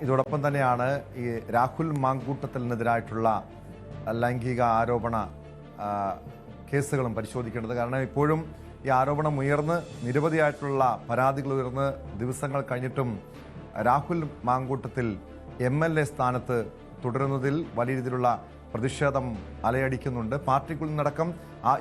ഇതോടൊപ്പം തന്നെയാണ് ഈ രാഹുൽ മാങ്കൂട്ടത്തിനെതിരായിട്ടുള്ള ലൈംഗിക ആരോപണ കേസുകളും പരിശോധിക്കേണ്ടത്. കാരണം ഇപ്പോഴും ഈ ആരോപണം ഉയർന്ന് നിരവധിയായിട്ടുള്ള പരാതികൾ ഉയർന്ന് ദിവസങ്ങൾ കഴിഞ്ഞിട്ടും രാഹുൽ മാങ്കൂട്ടത്തിൽ MLA സ്ഥാനത്ത് തുടരുന്നതിൽ വലിയ രീതിയിലുള്ള പ്രതിഷേധം അലയടിക്കുന്നുണ്ട്. പാർട്ടിക്കുള്ളിൽ നിന്നടക്കം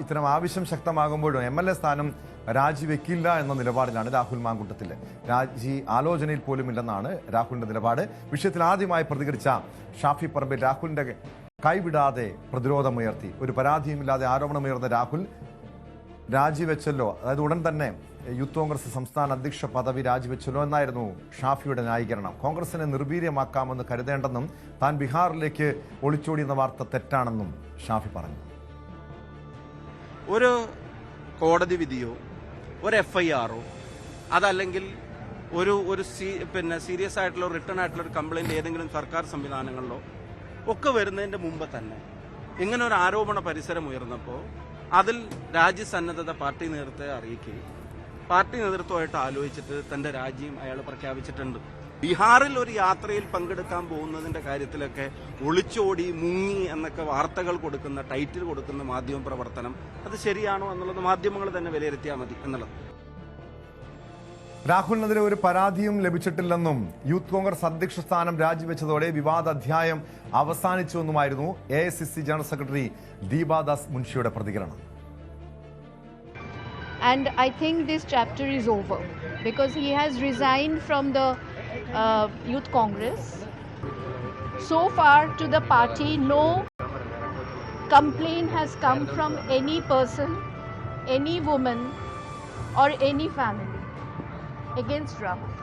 ഇത്തരം ആവശ്യം ശക്തമാകുമ്പോഴും MLA സ്ഥാനം രാജിവെക്കില്ല എന്ന നിലപാടിലാണ് രാഹുൽ മാങ്കൂട്ടത്തിൽ. രാജി ആലോചനയിൽ പോലും ഇല്ലെന്നാണ് രാഹുലിന്റെ നിലപാട്. വിഷയത്തിൽ ആദ്യമായി പ്രതികരിച്ച ഷാഫി പറമ്പിൽ രാഹുലിന്റെ കൈവിടാതെ പ്രതിരോധമുയർത്തി. ഒരു പരാതിയുമില്ലാതെ ആരോപണമുയർന്ന രാഹുൽ രാജിവെച്ചല്ലോ, അതായത് ഉടൻ തന്നെ യൂത്ത് കോൺഗ്രസ് സംസ്ഥാന അധ്യക്ഷ പദവി രാജിവെച്ചല്ലോ എന്നായിരുന്നു ഷാഫിയുടെ ന്യായീകരണം. കോൺഗ്രസിനെ നിർവീര്യമാക്കാമെന്ന് കരുതേണ്ടെന്നും താൻ ബീഹാറിലേക്ക് ഒളിച്ചോടിയെന്ന വാർത്ത തെറ്റാണെന്നും ഷാഫി പറഞ്ഞു. ഒരു കോടതി വിധിയോ ഒരു FIR-ഓ അതല്ലെങ്കിൽ ഒരു സീരിയസ് ആയിട്ടുള്ള റിട്ടേൺ ആയിട്ടുള്ള ഒരു കംപ്ലൈന്റ് ഏതെങ്കിലും സർക്കാർ സംവിധാനങ്ങളിലോ ഒക്കെ വരുന്നതിന്റെ മുമ്പ് തന്നെ ഇങ്ങനെ ഒരു ആരോപണ പരിസരം ഉയർന്നപ്പോൾ അതിൽ രാജ്യസന്നദ്ധത പാർട്ടി നേതൃത്വത്തെ അറിയിക്കുകയും പാർട്ടി നേതൃത്വമായിട്ട് ആലോചിച്ചിട്ട് തന്റെ രാജിയും അയാൾ പ്രഖ്യാപിച്ചിട്ടുണ്ട്. ബീഹാറിൽ ഒരു യാത്രയിൽ പങ്കെടുക്കാൻ പോകുന്നതിന്റെ കാര്യത്തിലൊക്കെ ഒളിച്ചോടി മുങ്ങി എന്നൊക്കെ വാർത്തകൾ കൊടുക്കുന്ന ടൈറ്റിൽ കൊടുക്കുന്ന മാധ്യമ പ്രവർത്തനം അത് ശരിയാണോ എന്നുള്ളത് മാധ്യമങ്ങൾ തന്നെ വിലയിരുത്തിയാൽ മതി എന്നുള്ളത്. രാഹുലിനെതിരെ ഒരു പരാതിയും ലഭിച്ചിട്ടില്ലെന്നും യൂത്ത് കോൺഗ്രസ് അധ്യക്ഷ സ്ഥാനം രാജിവെച്ചതോടെ വിവാദ അധ്യായം അവസാനിച്ചുവെന്നുമായിരുന്നു AICC ജനറൽ സെക്രട്ടറി ദീപാദാസ് മുൻഷിയുടെ പ്രതികരണം. And I think this chapter is over because he has resigned from the Youth Congress. So far to the party, no complaint has come from any person, any woman or any family against Rahul.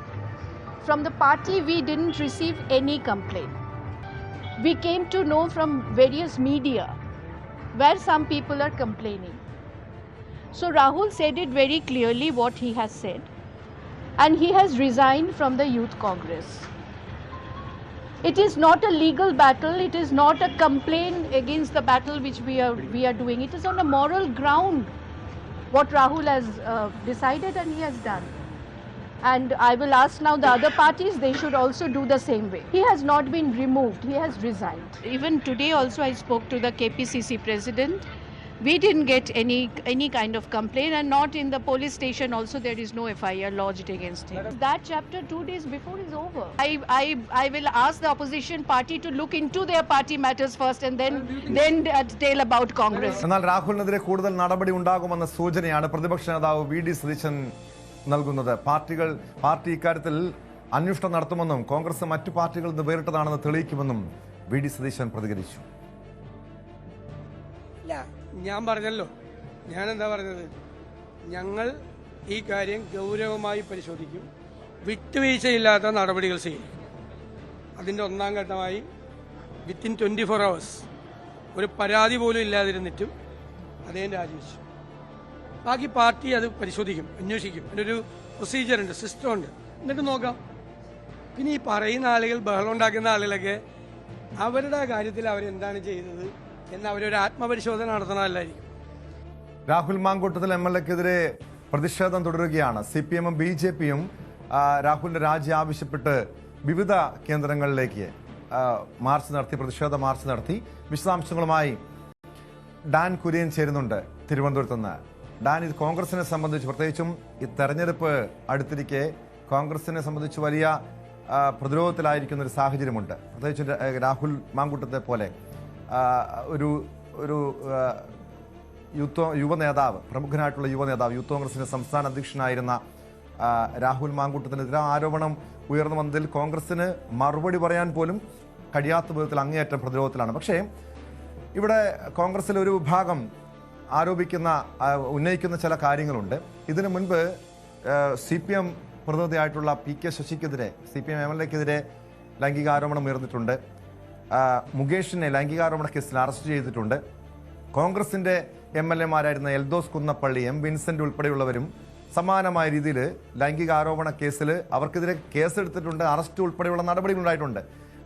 From the party, we didn't receive any complaint. We came to know from various media where some people are complaining. So Rahul said it very clearly what he has said, and he has resigned from the Youth Congress. It is not a legal battle, it is not a complaint against the battle which we are doing. It is on a moral ground what Rahul has decided and he has done. And I will ask now the other parties, they should also do the same way. He has not been removed, he has resigned. Even today also I spoke to the KPCC president. We didn't get any kind of complaint, and not in the police station also there is no FIR lodged against him. That chapter 2 days before is over. I will ask the opposition party to look into their party matters first and then tell about Congress. എന്നാൽ രാഹുലിനെതിരെ കൂടുതൽ നടപടി ഉണ്ടാകുമെന്ന സൂചനയാണ് പ്രതിപക്ഷ നേതാവ് VD Satheesan നൽകുന്നത്. Party ഇക്കാര്യത്തിൽ അന്വേഷണം നടത്തുമെന്നും കോൺഗ്രസ് മറ്റു പാർട്ടികളിൽ നിന്ന് വേറിട്ടതാണെന്ന് തെളിയിക്കുമെന്നും VD സതീശൻ പ്രതികരിച്ചു. ഞാൻ പറഞ്ഞല്ലോ, ഞാനെന്താ പറഞ്ഞത്, ഞങ്ങൾ ഈ കാര്യം ഗൗരവമായി പരിശോധിക്കും, വിട്ടുവീഴ്ചയില്ലാത്ത നടപടികൾ ചെയ്യും. അതിൻ്റെ ഒന്നാം ഘട്ടമായി വിത്തിൻ 24 hours ഒരു പരാതി പോലും ഇല്ലാതിരുന്നിട്ടും അദ്ദേഹം രാജിവെച്ചു. ബാക്കി പാർട്ടി അത് പരിശോധിക്കും, അന്വേഷിക്കും. അതിനൊരു പ്രൊസീജിയറുണ്ട്, സിസ്റ്റമുണ്ട്. എന്നിട്ട് നോക്കാം. പിന്നെ ഈ പറയുന്ന ആളുകൾ, ബഹളം ഉണ്ടാക്കുന്ന ആളുകളൊക്കെ അവരുടെ കാര്യത്തിൽ അവരെന്താണ് ചെയ്തത് എന്ന് അവരൊരു ആത്മപരിശോധന നടത്തണമല്ലായിരിക്കും. രാഹുൽ മാങ്കൂട്ടത്തിൽ MLAക്കെതിരെ പ്രതിഷേധം തുടരുകയാണ്. CPM-ഉം BJP-യും രാഹുലിന്റെ രാജി ആവശ്യപ്പെട്ട് വിവിധ കേന്ദ്രങ്ങളിലേക്ക് മാർച്ച് നടത്തി, പ്രതിഷേധ മാർച്ച് നടത്തി. വിശദാംശങ്ങളുമായി ഡാൻ കുര്യൻ ചേരുന്നുണ്ട് തിരുവനന്തപുരത്ത് നിന്ന്. ഡാൻ, ഇത് കോൺഗ്രസിനെ സംബന്ധിച്ച്, പ്രത്യേകിച്ചും ഈ തെരഞ്ഞെടുപ്പ് അടുത്തിരിക്കെ കോൺഗ്രസിനെ സംബന്ധിച്ച് വലിയ പ്രതിരോധത്തിലായിരിക്കുന്ന ഒരു സാഹചര്യമുണ്ട്. പ്രത്യേകിച്ച് രാഹുൽ മാങ്കൂട്ടത്തെ പോലെ ഒരു യുവനേതാവ്, പ്രമുഖനായിട്ടുള്ള യുവനേതാവ്, യൂത്ത് കോൺഗ്രസിന്റെ സംസ്ഥാന അധ്യക്ഷനായിരുന്ന രാഹുൽ മാങ്കൂട്ടത്തിനെതിരെ ആരോപണം ഉയർന്നു വന്നതിൽ കോൺഗ്രസിന് മറുപടി പറയാൻ പോലും കഴിയാത്ത വിധത്തിൽ അങ്ങേയറ്റം പ്രതിരോധത്തിലാണ്. പക്ഷേ ഇവിടെ കോൺഗ്രസിലെ ഒരു വിഭാഗം ഉന്നയിക്കുന്ന ചില കാര്യങ്ങളുണ്ട്. ഇതിനു മുൻപ് CPM പ്രതിനിധിയായിട്ടുള്ള PK ശശിക്കെതിരെ, CPM MLAക്കെതിരെ ലൈംഗികാരോപണം ഉയർന്നിട്ടുണ്ട്. മുകേഷിനെ ലൈംഗികാരോപണ കേസിൽ അറസ്റ്റ് ചെയ്തിട്ടുണ്ട്. കോൺഗ്രസിന്റെ MLAമാരായിരുന്ന എൽദോസ് കുന്നപ്പള്ളി, M വിൻസെന്റ് ഉൾപ്പെടെയുള്ളവരും സമാനമായ രീതിയിൽ ലൈംഗികാരോപണ കേസിൽ അവർക്കെതിരെ കേസെടുത്തിട്ടുണ്ട്, അറസ്റ്റ് ഉൾപ്പെടെയുള്ള നടപടികളുണ്ടായിട്ടുണ്ട്.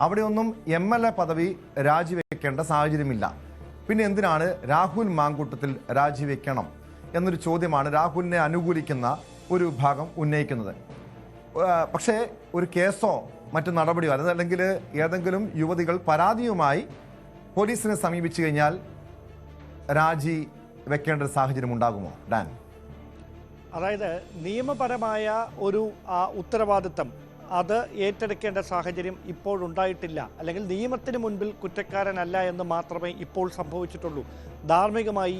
അവിടെയൊന്നും MLA പദവി രാജിവെക്കേണ്ട സാഹചര്യമില്ല. പിന്നെ എന്തിനാണ് രാഹുൽ മാങ്കൂട്ടത്തിൽ രാജിവെക്കണം എന്നൊരു ചോദ്യമാണ് രാഹുലിനെ അനുകൂലിക്കുന്ന ഒരു വിഭാഗം ഉന്നയിക്കുന്നത്. പക്ഷേ ഒരു കേസോ മറ്റു നടപടിയോ അതല്ലെങ്കിൽ ഏതെങ്കിലും യുവതികൾ പരാതിയുമായി പോലീസിനെ സമീപിച്ചു കഴിഞ്ഞാൽ രാജി വെക്കേണ്ട ഒരു സാഹചര്യം ഉണ്ടാകുമോ ഡാൻ? അതായത് നിയമപരമായ ഒരു ഉത്തരവാദിത്തം അത് ഏറ്റെടുക്കേണ്ട സാഹചര്യം ഇപ്പോഴുണ്ടായിട്ടില്ല. അല്ലെങ്കിൽ നിയമത്തിന് മുൻപിൽ കുറ്റക്കാരനല്ല എന്ന് മാത്രമേ ഇപ്പോൾ സംഭവിച്ചിട്ടുള്ളൂ. ധാർമ്മികമായി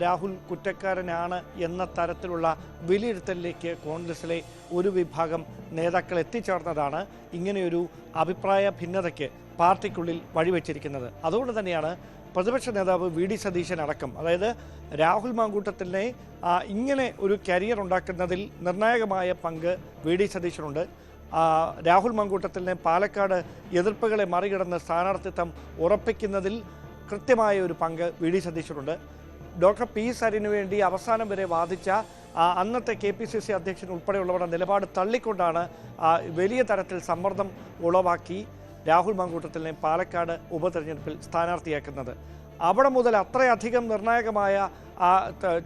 രാഹുൽ കുറ്റക്കാരനാണ് എന്ന തരത്തിലുള്ള വിലയിരുത്തലിലേക്ക് കോൺഗ്രസിലെ ഒരു വിഭാഗം നേതാക്കൾ എത്തിച്ചേർന്നതാണ് ഇങ്ങനെയൊരു അഭിപ്രായ ഭിന്നതയ്ക്ക് പാർട്ടിക്കുള്ളിൽ വഴിവെച്ചിരിക്കുന്നത്. അതുകൊണ്ട് തന്നെയാണ് പ്രതിപക്ഷ നേതാവ് വി ഡി സതീശൻ അടക്കം, അതായത് രാഹുൽ മാങ്കൂട്ടത്തിനെ ഇങ്ങനെ ഒരു കരിയർ ഉണ്ടാക്കുന്നതിൽ നിർണായകമായ പങ്ക് വി ഡി സതീശനുണ്ട്. രാഹുൽ മാങ്കൂട്ടത്തിനെ പാലക്കാട് എതിർപ്പുകളെ മറികടന്ന് സ്ഥാനാർത്ഥിത്വം ഉറപ്പിക്കുന്നതിൽ കൃത്യമായ ഒരു പങ്ക് വി ഡി സതീശനുണ്ട്. ഡോക്ടർ പി സരിനു വേണ്ടി അവസാനം വരെ വാദിച്ച അന്നത്തെ KPCC അധ്യക്ഷൻ ഉൾപ്പെടെയുള്ളവരുടെ നിലപാട് തള്ളിക്കൊണ്ടാണ് വലിയ തരത്തിൽ സമ്മർദ്ദം ഉളവാക്കി രാഹുൽ മാങ്കൂട്ടത്തിനെ പാലക്കാട് ഉപതെരഞ്ഞെടുപ്പിൽ സ്ഥാനാർത്ഥിയാക്കുന്നത്. അവിടെ മുതൽ അത്രയധികം നിർണായകമായ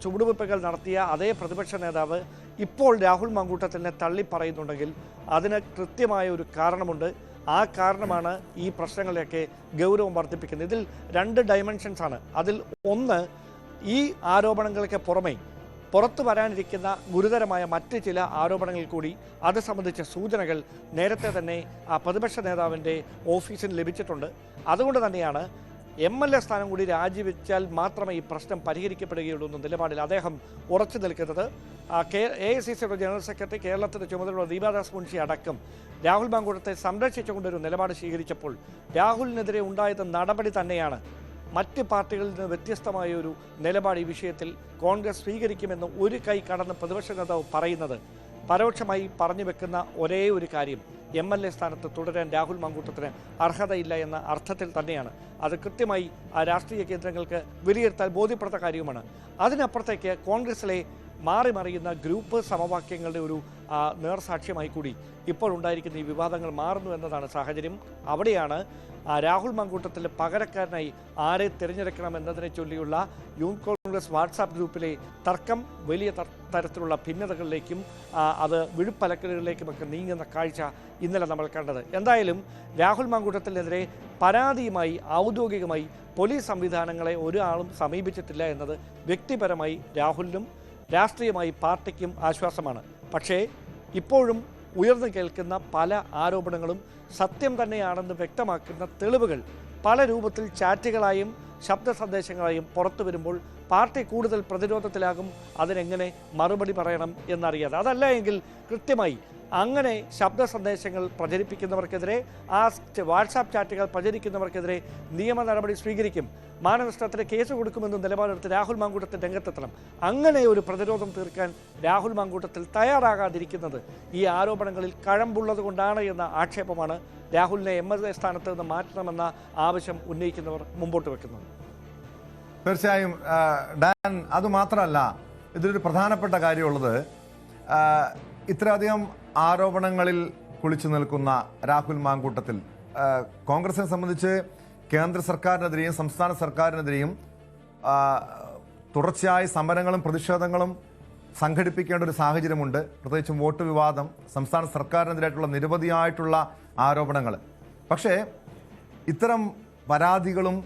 ചുവടുവെപ്പുകൾ നടത്തിയ അതേ പ്രതിപക്ഷ നേതാവ് ഇപ്പോൾ രാഹുൽ മാങ്കൂട്ടത്തിനെ തള്ളി പറയുന്നുണ്ടെങ്കിൽ അതിന് കൃത്യമായ ഒരു കാരണമുണ്ട്. ആ കാരണമാണ് ഈ പ്രശ്നങ്ങളെയൊക്കെ ഗൗരവം വർദ്ധിപ്പിക്കുന്നത്. ഇതിൽ 2 ഡയമെൻഷൻസ് ആണ്. അതിൽ ഒന്ന്, ഈ ആരോപണങ്ങൾക്ക് പുറമെ പുറത്തു വരാനിരിക്കുന്ന ഗുരുതരമായ മറ്റ് ചില ആരോപണങ്ങൾ കൂടി അത് സംബന്ധിച്ച സൂചനകൾ നേരത്തെ തന്നെ പ്രതിപക്ഷ നേതാവിൻ്റെ ഓഫീസിന് ലഭിച്ചിട്ടുണ്ട്. അതുകൊണ്ട് തന്നെയാണ് MLA സ്ഥാനം കൂടി രാജിവെച്ചാൽ മാത്രമേ ഈ പ്രശ്നം പരിഹരിക്കപ്പെടുകയുള്ളൂ എന്ന നിലപാടിൽ അദ്ദേഹം ഉറച്ചു നിൽക്കുന്നത്. AICC ജനറൽ സെക്രട്ടറി കേരളത്തിൻ്റെ ചുമതലയുള്ള ദീപാദാസ് മുൻഷി അടക്കം രാഹുൽ മാങ്കൂട്ടത്തെ സംരക്ഷിച്ചുകൊണ്ടൊരു നിലപാട് സ്വീകരിച്ചപ്പോൾ രാഹുലിനെതിരെ ഉണ്ടായത് നടപടി തന്നെയാണ്. മറ്റ് പാർട്ടികളിൽ നിന്ന് വ്യത്യസ്തമായ ഒരു നിലപാട് ഈ വിഷയത്തിൽ കോൺഗ്രസ് സ്വീകരിക്കുമെന്ന് ഒരു കൈ കടന്ന് പ്രതിപക്ഷ നേതാവ് പറയുന്നത് പരോക്ഷമായി പറഞ്ഞു വെക്കുന്ന ഒരേ ഒരു കാര്യം, MLA സ്ഥാനത്ത് തുടരാൻ രാഹുൽ മാങ്കൂട്ടത്തിന് അർഹതയില്ല എന്ന അർത്ഥത്തിൽ തന്നെയാണ്. അത് കൃത്യമായി രാഷ്ട്രീയ കേന്ദ്രങ്ങൾക്ക് വിലയിരുത്താൻ ബോധ്യപ്പെടുത്ത കാര്യവുമാണ്. അതിനപ്പുറത്തേക്ക് കോൺഗ്രസിലെ മാറി മറിയുന്ന ഗ്രൂപ്പ് സമവാക്യങ്ങളുടെ ഒരു നേർസാക്ഷ്യമായി കൂടി ഇപ്പോൾ ഉണ്ടായിരിക്കുന്ന ഈ വിവാദങ്ങൾ മാറുന്നു എന്നതാണ് സാഹചര്യം. അവിടെയാണ് രാഹുൽ മാങ്കൂട്ടത്തിൻ്റെ പകരക്കാരനായി ആരെ തിരഞ്ഞെടുക്കണം എന്നതിനെ ചൊല്ലിയുള്ള യൂത്ത് കോൺഗ്രസ് വാട്സാപ്പ് ഗ്രൂപ്പിലെ തർക്കം വലിയ തരത്തിലുള്ള ഭിന്നതകളിലേക്കും അത് വിഴുപ്പലക്കലുകളിലേക്കുമൊക്കെ നീങ്ങുന്ന കാഴ്ച ഇന്നലെ നമ്മൾ കണ്ടത്. എന്തായാലും രാഹുൽ മാങ്കൂട്ടത്തിനെതിരെ പരാതിയുമായി ഔദ്യോഗികമായി പോലീസ് സംവിധാനങ്ങളെ ഒരാളും സമീപിച്ചിട്ടില്ല എന്നത് വ്യക്തിപരമായി രാഹുലിനും രാഷ്ട്രീയമായി പാർട്ടിക്കും ആശ്വാസമാണ്. പക്ഷേ ഇപ്പോഴും ഉയർന്നു കേൾക്കുന്ന പല ആരോപണങ്ങളും സത്യം തന്നെയാണെന്ന് വ്യക്തമാക്കുന്ന തെളിവുകൾ പല രൂപത്തിൽ ചാറ്റുകളായും ശബ്ദ സന്ദേശങ്ങളായും പുറത്തു വരുമ്പോൾ പാർട്ടി കൂടുതൽ പ്രതിരോധത്തിലാകും. അതിനെങ്ങനെ മറുപടി പറയണം എന്നറിയാതെ. അതല്ല എങ്കിൽ കൃത്യമായി അങ്ങനെ ശബ്ദ സന്ദേശങ്ങൾ പ്രചരിപ്പിക്കുന്നവർക്കെതിരെ, ആ വാട്സാപ്പ് ചാറ്റുകൾ പ്രചരിക്കുന്നവർക്കെതിരെ നിയമ നടപടി സ്വീകരിക്കും, മാനനഷ്ടത്തിന് കേസ് കൊടുക്കുമെന്ന് നിലപാടെടുത്ത് രാഹുൽ മാങ്കൂട്ടത്തിൽ രംഗത്തെത്തണം. അങ്ങനെ ഒരു പ്രതിരോധം തീർക്കാൻ രാഹുൽ മാങ്കൂട്ടത്തിൽ തയ്യാറാകാതിരിക്കുന്നത് ഈ ആരോപണങ്ങളിൽ കഴമ്പുള്ളത് കൊണ്ടാണ് എന്ന ആക്ഷേപമാണ് രാഹുലിനെ MLA സ്ഥാനത്ത് നിന്ന് മാറ്റണമെന്ന ആവശ്യം ഉന്നയിക്കുന്നവർ മുമ്പോട്ട് വെക്കുന്നത്. തീർച്ചയായും ഡാൻ, അതുമാത്രമല്ല ഇതിലൊരു പ്രധാനപ്പെട്ട കാര്യമുള്ളത്, ഇത്രയധികം ആരോപണങ്ങളിൽ കുളിച്ചു നിൽക്കുന്ന രാഹുൽ മാങ്കൂട്ടത്തിൽ കോൺഗ്രസിനെ സംബന്ധിച്ച് കേന്ദ്ര സർക്കാരിനെതിരെയും സംസ്ഥാന സർക്കാരിനെതിരെയും തുടർച്ചയായ സമരങ്ങളും പ്രതിഷേധങ്ങളും സംഘടിപ്പിക്കേണ്ട ഒരു സാഹചര്യമുണ്ട്. പ്രത്യേകിച്ചും വോട്ട് വിവാദം, സംസ്ഥാന സർക്കാരിനെതിരായിട്ടുള്ള നിരവധിയായിട്ടുള്ള ആരോപണങ്ങൾ. പക്ഷേ ഇത്തരം പരാതികളും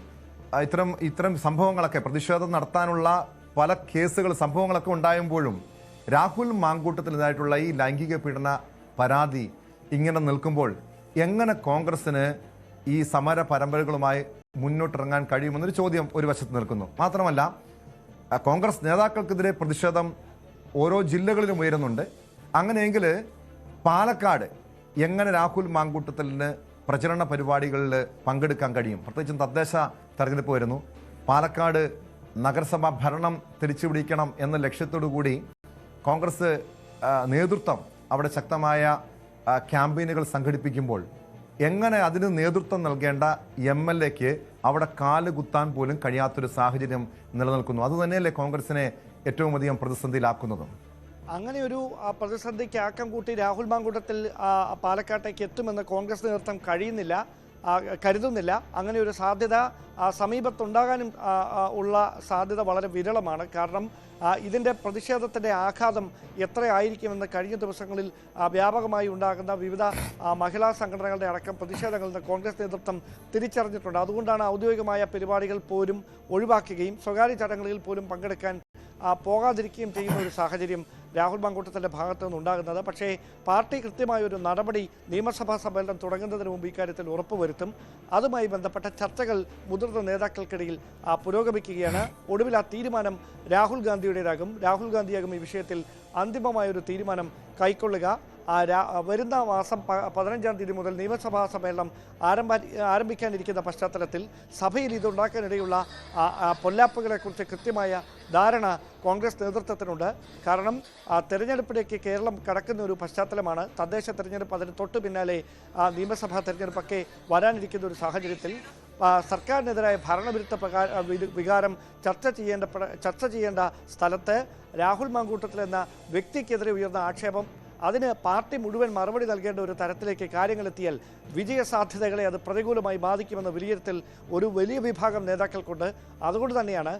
ഇത്തരം സംഭവങ്ങളൊക്കെ, പ്രതിഷേധം നടത്താനുള്ള പല സംഭവങ്ങളൊക്കെ ഉണ്ടാകുമ്പോഴും രാഹുൽ മാങ്കൂട്ടത്തിനെതിരായിട്ടുള്ള ഈ ലൈംഗിക പീഡന പരാതി ഇങ്ങനെ നിൽക്കുമ്പോൾ എങ്ങനെ കോൺഗ്രസിന് ഈ സമര പരമ്പരകളുമായി മുന്നോട്ടിറങ്ങാൻ കഴിയുമെന്നൊരു ചോദ്യം ഒരു വശത്ത് നിൽക്കുന്നു. മാത്രമല്ല കോൺഗ്രസ് നേതാക്കൾക്കെതിരെ പ്രതിഷേധം ഓരോ ജില്ലകളിലും ഉയരുന്നുണ്ട്. അങ്ങനെയെങ്കിൽ പാലക്കാട് എങ്ങനെ രാഹുൽ മാങ്കൂട്ടത്തിന് പ്രചരണ പരിപാടികളിൽ പങ്കെടുക്കാൻ കഴിയും? പ്രത്യേകിച്ചും തദ്ദേശ തെരഞ്ഞെടുപ്പ് വരുന്നു. പാലക്കാട് നഗരസഭാ ഭരണം തിരിച്ചുപിടിക്കണം എന്ന ലക്ഷ്യത്തോടു കൂടി കോൺഗ്രസ് നേതൃത്വം അവിടെ ശക്തമായ ക്യാമ്പയിനുകൾ സംഘടിപ്പിക്കുമ്പോൾ എങ്ങനെ അതിന് നേതൃത്വം നൽകേണ്ട MLAക്ക് അവിടെ കാലുകുത്താൻ പോലും കഴിയാത്തൊരു സാഹചര്യം നിലനിൽക്കുന്നു? അതുതന്നെയല്ലേ കോൺഗ്രസിനെ ഏറ്റവും അധികം പ്രതിസന്ധിയിലാക്കുന്നതും? അങ്ങനെ ഒരു പ്രതിസന്ധിക്ക് ആക്കം കൂട്ടി രാഹുൽ മാങ്കൂട്ടത്തിൽ പാലക്കാട്ടേക്ക് എത്തുമെന്ന് കോൺഗ്രസ് നേതൃത്വം കഴിയുന്നില്ല. കരുതുന്നില്ല. അങ്ങനെ ഒരു സാധ്യത സമീപത്തുണ്ടാകാനും ഉള്ള സാധ്യത വളരെ വിരളമാണ്. കാരണം ഇതിൻ്റെ പ്രതിഷേധത്തിൻ്റെ ആഘാതം എത്രയായിരിക്കുമെന്ന് കഴിഞ്ഞ ദിവസങ്ങളിൽ വ്യാപകമായി ഉണ്ടാകുന്ന വിവിധ മഹിളാ സംഘടനകളുടെ അടക്കം പ്രതിഷേധങ്ങളിൽ നിന്ന് കോൺഗ്രസ് നേതൃത്വം തിരിച്ചറിഞ്ഞിട്ടുണ്ട്. അതുകൊണ്ടാണ് ഔദ്യോഗികമായ പരിപാടികൾ പോലും ഒഴിവാക്കുകയും സ്വകാര്യ ചടങ്ങുകളിൽ പോലും പങ്കെടുക്കാൻ പോകാതിരിക്കുകയും ചെയ്യുന്ന ഒരു സാഹചര്യം രാഹുൽ മാങ്കൂട്ടത്തിൻ്റെ ഭാഗത്തു നിന്നുണ്ടാകുന്നത്. പക്ഷേ പാർട്ടി കൃത്യമായൊരു നടപടി നിയമസഭാ സമ്മേളനം തുടങ്ങുന്നതിന് മുമ്പ് ഇക്കാര്യത്തിൽ ഉറപ്പുവരുത്തും. അതുമായി ബന്ധപ്പെട്ട ചർച്ചകൾ മുതിർന്ന നേതാക്കൾക്കിടയിൽ പുരോഗമിക്കുകയാണ്. ഒടുവിൽ ആ തീരുമാനം രാഹുൽ ഗാന്ധിയുടേതാകും. രാഹുൽ ഗാന്ധിയാകും ഈ വിഷയത്തിൽ അന്തിമമായൊരു തീരുമാനം കൈക്കൊള്ളുക. വരുന്ന മാസം 15-ാം തീയതി മുതൽ നിയമസഭാ സമ്മേളനം ആരംഭിക്കാനിരിക്കുന്ന പശ്ചാത്തലത്തിൽ സഭയിൽ ഇതുണ്ടാക്കാനിടയുള്ള പൊല്ലാപ്പുകളെക്കുറിച്ച് കൃത്യമായ ധാരണ കോൺഗ്രസ് നേതൃത്വത്തിനുണ്ട്. കാരണം തെരഞ്ഞെടുപ്പിലേക്ക് കേരളം കടക്കുന്ന ഒരു പശ്ചാത്തലമാണ്. തദ്ദേശ തെരഞ്ഞെടുപ്പ്, അതിന് തൊട്ടു പിന്നാലെ നിയമസഭാ തെരഞ്ഞെടുപ്പൊക്കെ വരാനിരിക്കുന്ന ഒരു സാഹചര്യത്തിൽ സർക്കാരിനെതിരായ ഭരണവിരുദ്ധ വികാരം ചർച്ച ചെയ്യേണ്ട സ്ഥലത്ത് രാഹുൽ മാങ്കൂട്ടത്തിൽ എന്ന വ്യക്തിക്കെതിരെ ഉയർന്ന ആക്ഷേപം, അതിന് പാർട്ടി മുഴുവൻ മറുപടി നൽകേണ്ട ഒരു തരത്തിലേക്ക് കാര്യങ്ങളെത്തിയാൽ വിജയസാധ്യതകളെ അത് പ്രതികൂലമായി ബാധിക്കുമെന്ന വിലയിരുത്തൽ ഒരു വലിയ വിഭാഗം നേതാക്കൾക്കുണ്ട്. അതുകൊണ്ട് തന്നെയാണ്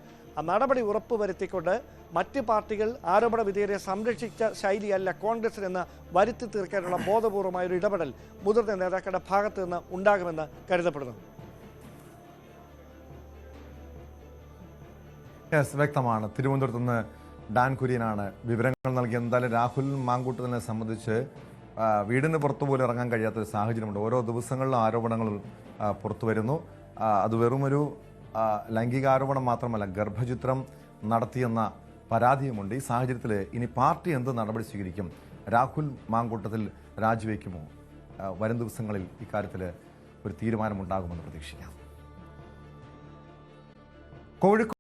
നടപടി ഉറപ്പുവരുത്തിക്കൊണ്ട് മറ്റ് പാർട്ടികൾ ആരോപണ വിധേയരെ സംരക്ഷിച്ച ശൈലിയല്ല കോൺഗ്രസിനെന്ന് വരുത്തി തീർക്കാനുള്ള ബോധപൂർവമായ ഒരു ഇടപെടൽ മുതിർന്ന നേതാക്കളുടെ ഭാഗത്തു നിന്ന് ഉണ്ടാകുമെന്ന് കരുതപ്പെടുന്നു. വ്യക്തമാണ്. തിരുവനന്തപുരത്ത് നിന്ന് ഡാൻ കുര്യനാണ് വിവരങ്ങൾ നൽകിയത്. എന്തായാലും രാഹുൽ മാങ്കൂട്ടത്തിനെ സംബന്ധിച്ച് വീടിന് പുറത്തു പോലും ഇറങ്ങാൻ കഴിയാത്തൊരു സാഹചര്യമുണ്ട്. ഓരോ ദിവസങ്ങളിലും ആരോപണങ്ങൾ പുറത്തു വരുന്നു. അത് വെറുമൊരു ലൈംഗികാരോപണം മാത്രമല്ല, ഗർഭചിത്രം നടത്തിയെന്ന പരാതിയുമുണ്ട്. ഈ സാഹചര്യത്തിൽ ഇനി പാർട്ടി എന്ത് നടപടി സ്വീകരിക്കും? രാഹുൽ മാങ്കൂട്ടത്തിൽ രാജിവെക്കുമോ? വരും ദിവസങ്ങളിൽ ഇക്കാര്യത്തിൽ ഒരു തീരുമാനമുണ്ടാകുമെന്ന് പ്രതീക്ഷിക്കാം. കോഴിക്കോട്